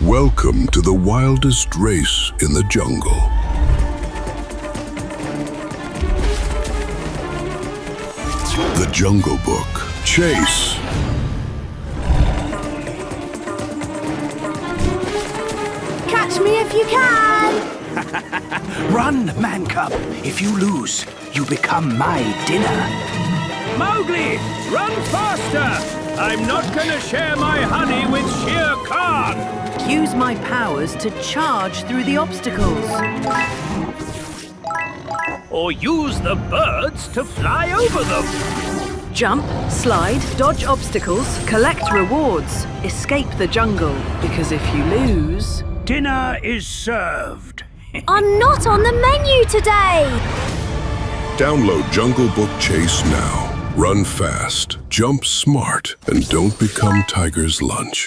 Welcome to the wildest race in the jungle. The Jungle Book. Chase. Catch me if you can! Run, Man Cub. If you lose, you become my dinner. Mowgli, run faster! I'm not gonna share my honey with Shere Khan! Use my powers to charge through the obstacles. Or use the birds to fly over them! Jump, slide, dodge obstacles, collect rewards, escape the jungle. Because if you lose... Dinner is served. I'm not on the menu today! Download Jungle Book Chase now. Run fast, jump smart, and don't become Tiger's lunch.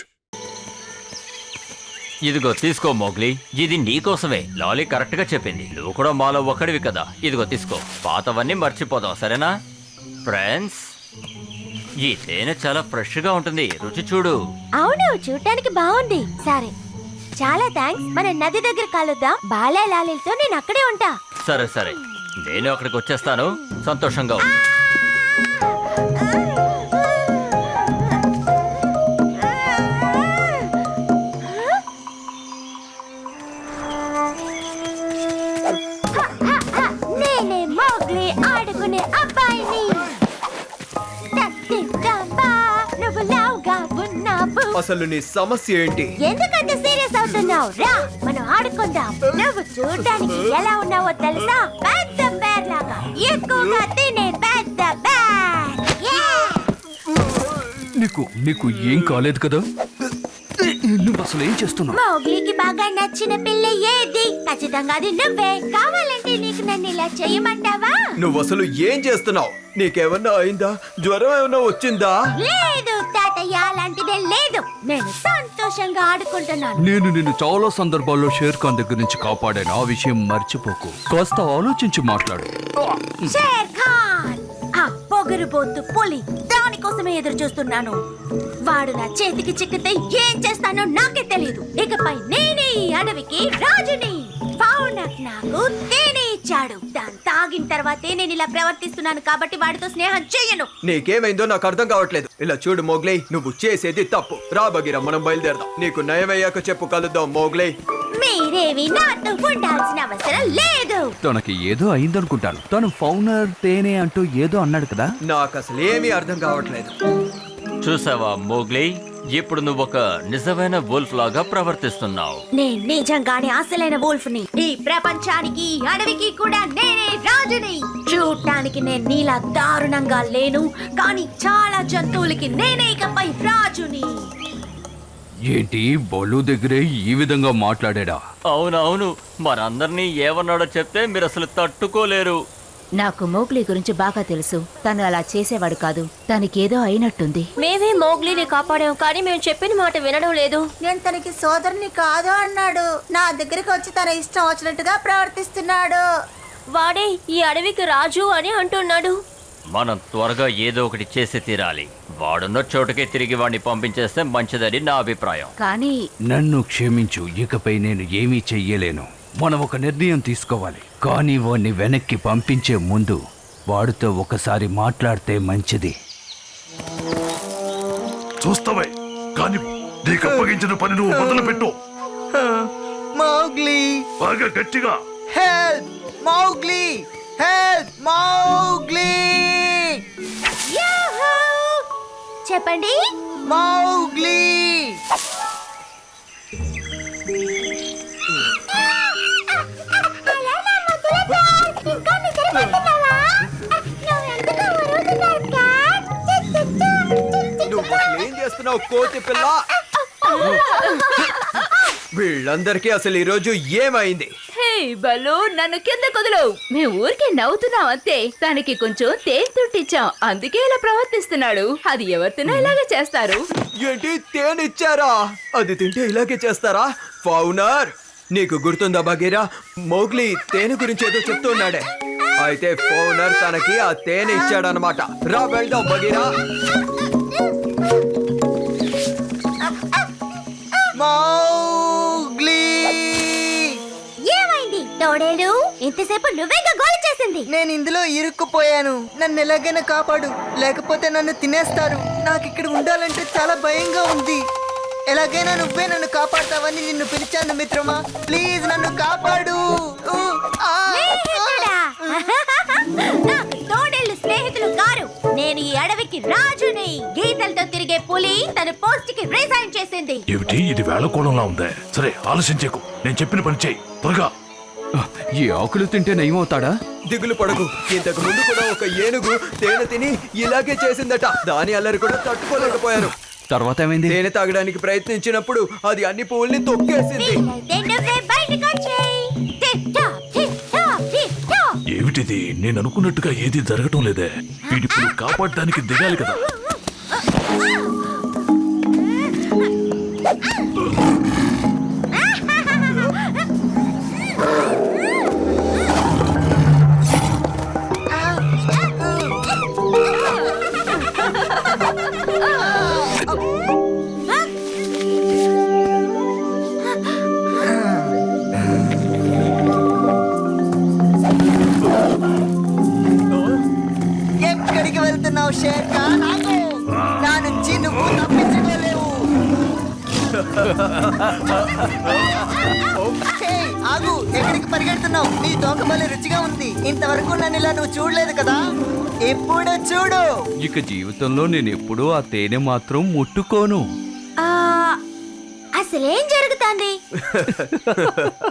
ఇదిగో తీసుకో Mowgli, ఇది నీకోసమే. లాలీ correct గా చెప్పింది. నువ్వు కూడా మాలో ఒకడివి కదా. ఇదిగో తీసుకో. పాతవన్నీ మర్చిపోదాం, సరేనా? ఫ్రెండ్స్, ఈ తేనె చాలా ఫ్రెష్ గా ఉంటుంది. రుచి చూడు. అవును, చూడటానికి బాగుంది. సరే, చాలా థ్యాంక్స్. మన నది దగ్గర కలుద్దాం. బాలా లాలీలతో నేను అక్కడే ఉంటా. సరే సరే, నేను అక్కడికి వచ్చేస్తాను. సంతోషంగా ఉంది. నేనే మోగ్లీ, ఆడుకునే అబ్బాయిని. తత్తిందమ్మా, నువ్వు లావుగా ఉన్నావు. అసలు నీ సమస్య ఏంటి? ఎందుకంత సీరియస్ అవుతున్నావు? రా, మనం ఆడుకుందాం. నువ్వు చూడడానికి ఎలా ఉన్నావో తెలుసా? పెద్ద బేర్ లాగా, ఎక్కువగా తినే పెద్ద బేర్. నీకు ఏం కాలేదు కదా? నువ్వు అసలు ఏం చేస్తున్నావు? మౌగ్లీకి బాగా నచ్చిన పిల్ల ఏది? ఖచ్చితంగా అది నువ్వే. కావాలంటే నీకు నన్ను ఇలా చేయమంటావా? నువ్వు అసలు ఏం చేస్తున్నావు? నీకేమన్నా అయిందా? జ్వరం ఏమన్నా వచ్చిందా? లేదు తాతయ్య, అలాంటిదే లేదు. నేను సంతోషంగా ఆడుకుంటున్నాను. నేను నిన్ను చాలా సందర్భాల్లో షేర్ ఖాన్ దగ్గర నుంచి కాపాడాను. ఆ విషయం మర్చిపోకు. కాస్త ఆలోచించి మాట్లాడు. షేర్ ఖాన్, ఆ పొగరుబోతు పులి, దానికోసమే ఎదురు చూస్తున్నాను. వాడు నా చేతికి చిక్కితే ఏం చేస్తానో నాకే తెలియదు. ఇకపై నేనే ఈ అడవికి రాజుని. ఫౌనక్ నాకు తేనె ఇచ్చాడు. దాన్ని తాగిన తర్వాతే నేను ఇలా ప్రవర్తిస్తున్నాను. కాబట్టి వాడితో స్నేహం చెయ్యను. నీకేమైందో నాకు అర్థం కావట్లేదు. ఇలా చూడు మోగ్లీ, నువ్వు చేసేది తప్పు. రా బగీరా, మనం బయలుదేరదాం. నీకు నయమయ్యాక చెప్పు, కలుద్దాం మోగ్లీ. మీరేవి నాతో ఉండాల్సిన అవసరం లేదు. తనకి ఏదో అయిందనుకుంటాను. తను ఫౌనర్ తేనె అంటూ ఏదో అన్నాడు కదా. నాకు అసలు ఏమీ అర్థం కావట్లేదు. చూసావా మోగ్లీ, ఇప్పుడు నువ్వు ఒక నిజమైన వోల్ఫ్ లాగా ప్రవర్తిస్తున్నావు. నేను నిజంగానే అసలైన వోల్ఫ్ ని. ఈ ప్రపంచానికి, ఈ అడవికి కూడా నేనే రాజుని. చూడటానికి నేను నీలా దారుణంగా లేను, కానీ చాలా జంతువులకి నేనే ఇకపై రాజుని. ఏంటి, బలు దగ్గరే ఈ విధంగా మాట్లాడా? అవునవును, మనందరినీ ఏమన్నాడో చెప్తే మీరు అసలు తట్టుకోలేరు. నాకు మోగ్లీ గురించి బాగా తెలుసు. తను అలా చేసేవాడు కాదు. తనకేదో అయినట్టుంది. మేమే మోగ్లీని కాపాడాం, కానీ మేము చెప్పిన మాట వినడం లేదు. నేను తనకి సోదరుని కాదు అన్నాడు. నా దగ్గరికి వచ్చి తన ఇష్టం వచ్చినట్టుగా ప్రవర్తిస్తున్నాడు. వాడే ఈ అడవికి రాజు అని అంటున్నాడు. మనం త్వరగా ఏదో ఒకటి చేసి తీరాలి. వాడున్న చోటుకే తిరిగి వాడిని పంపించేస్తే మంచిదని నా అభిప్రాయం. కానీ నన్ను క్షమించు, ఇకపై నేను ఏమీ చెయ్యలేను. మనం ఒక నిర్ణయం తీసుకోవాలి. కానీ వాడిని వెనక్కి పంపించే ముందు వాడితో ఒకసారి మాట్లాడితే మంచిది. చూస్తావే, కానీ నీకు అప్పగించిన పని నువ్వు మొదలుపెట్టు. మౌగ్లీ, బాగా గట్టిగా. Help Mowgli, help Mowgli, Yahoo! చెప్పండి. మౌగ్లీ. నువ్వు అసలు ఏం చేస్తున్నావు కోతి పిల్ల? వీళ్ళందరికీ అసలు ఈరోజు ఏమైంది? హే బలు, నన్ను కింద కుదులు. మేము ఊరికే నవ్వుతున్నాం అంతే. తనకి కొంచెం తేనె తుట్టిచ్చాం, అందుకే ఇలా ప్రవర్తిస్తున్నాడు. అది ఎవరితోనో ఇలాగే చేస్తారు. ఏంటి, తేనిచ్చారా? అది తింటే ఇలాగే చేస్తారా? ఫౌనర్, నీకు గుర్తుందా బగీరా? మోగ్లీ తేనె గురించి ఏదో చెప్తున్నాడే. అయితే ఫౌనర్ తనకి ఆ తేనె ఇచ్చాడనమాట. రా వెళ్దాం బగీరా. మౌ ఇంతసేపు నువ్వేగా గోల్ చేసింది. నేను ఇందులో ఇరుక్కుపోయాను. నన్ను ఎలాగైనా కాపాడు, లేకపోతే నన్ను తినేస్తారు. నాకు ఇక్కడ ఉండాలంటే చాలా భయంగా ఉంది. ఎలాగైనా నువ్వే నన్ను కాపాడతావని నిన్ను పిలిచాను మిత్రమా. ప్లీజ్ నన్ను కాపాడు. స్నేహితుడా! నాకు తోడేళ్ళు స్నేహితులు కారు. నేను ఈ అడవికి రాజుని. గీతలతో తిరిగే పులి తన పోస్ట్ కి రిజైన్ చేసింది. ఏమిటి ఇది వేళకోళంలా ఉందే? సరే ఆలస్యం చేయకు, నేను చెప్పిన పని చేయి త్వరగా. ఈ ఆకులు తింటే నయమవుతాడా? దిగులు పడకు. ఇంతకు ముందు కూడా ఒక ఏనుగు తేనె తిని ఇలాగే చేసిందట. దాని అల్లరి కూడా తట్టుకోలేకపోయాను. తర్వాత ఏమైంది? తేనె తాగడానికి ప్రయత్నించినప్పుడు అది అన్ని పువ్వుల్ని తొక్కేసింది. వీలైతే నువ్వే బయటకు వచ్చేయ్. Tip top, tip top, tip top. ఏమిటిది? నేను అనుకున్నట్టుగా ఏది జరగటం లేదే. వీడిప్పుడు కాపాడడానికి దిగాలి కదా. ఎక్కడికి వెళ్తున్నావు షేర్ ఖాన్? ఆగు. నా నుంచి నువ్వు తప్పించుకోలేవు. హే, ఆగు. ఎక్కడికి పరిగెడుతున్నావు? నీ తోక భలే రుచిగా ఉంది. ఇంతవరకు నన్ను ఇలా నువ్వు చూడలేదు కదా. ఇప్పుడు చూడు. ఇక జీవితంలో నేను ఎప్పుడూ ఆ తేనె మాత్రం ముట్టుకోను. అసలేం జరుగుతుంది?